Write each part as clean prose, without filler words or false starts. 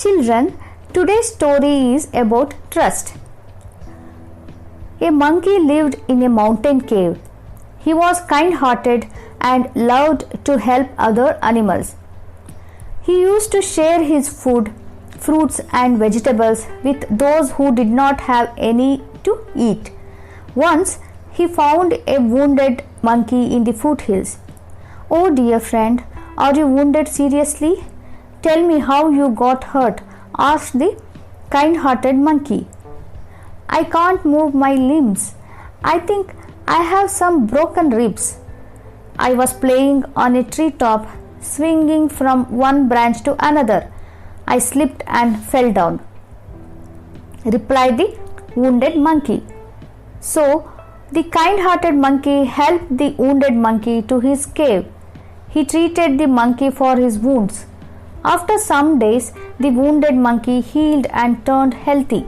Children, today's story is about trust. A monkey lived in a mountain cave. He was kind-hearted and loved to help other animals. He used to share his food, fruits and vegetables with those who did not have any to eat. Once, he found a wounded monkey in the foothills. "Oh dear friend, are you wounded seriously? Tell me how you got hurt," asked the kind-hearted monkey. "I can't move my limbs. I think I have some broken ribs. I was playing on a treetop, swinging from one branch to another. I slipped and fell down," replied the wounded monkey. So, the kind-hearted monkey helped the wounded monkey to his cave. He treated the monkey for his wounds. After some days, the wounded monkey healed and turned healthy.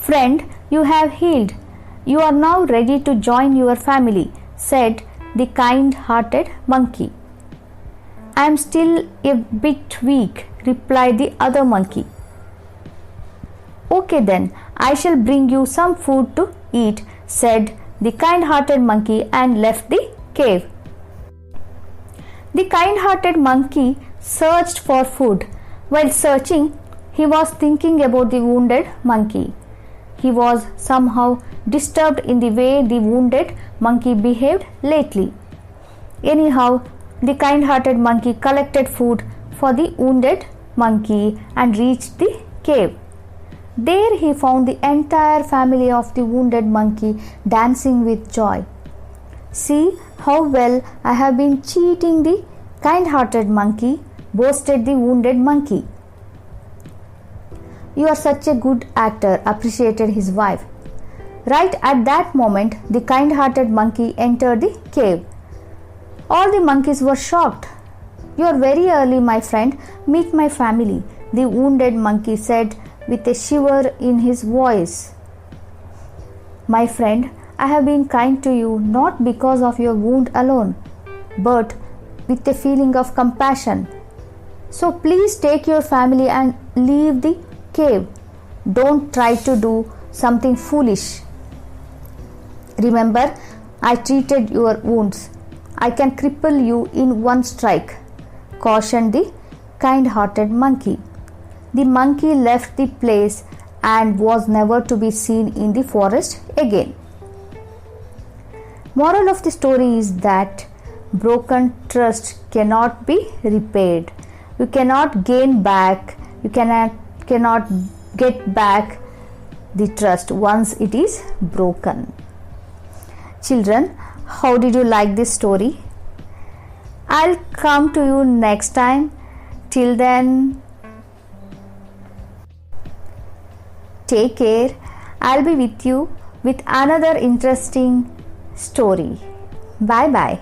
"Friend, you have healed. You are now ready to join your family," said the kind-hearted monkey. "I am still a bit weak," replied the other monkey. "Okay then, I shall bring you some food to eat," said the kind-hearted monkey and left the cave. The kind-hearted monkey searched for food. While searching, he was thinking about the wounded monkey. He was somehow disturbed in the way the wounded monkey behaved lately. Anyhow, the kind-hearted monkey collected food for the wounded monkey and reached the cave. There he found the entire family of the wounded monkey dancing with joy. "See how well I have been cheating the kind-hearted monkey," boasted the wounded monkey. "You are such a good actor," appreciated his wife. Right at that moment, the kind-hearted monkey entered the cave. All the monkeys were shocked. "You are very early, my friend. Meet my family," the wounded monkey said with a shiver in his voice. "My friend, I have been kind to you not because of your wound alone, but with a feeling of compassion. So please take your family and leave the cave. Don't try to do something foolish. Remember, I treated your wounds. I can cripple you in one strike," cautioned the kind-hearted monkey. The monkey left the place and was never to be seen in the forest again. Moral of the story is that broken trust cannot be repaired. You cannot gain back, you cannot get back the trust once it is broken. Children, how did you like this story? I'll come to you next time. Till then, take care. I'll be with you with another interesting story. Bye bye.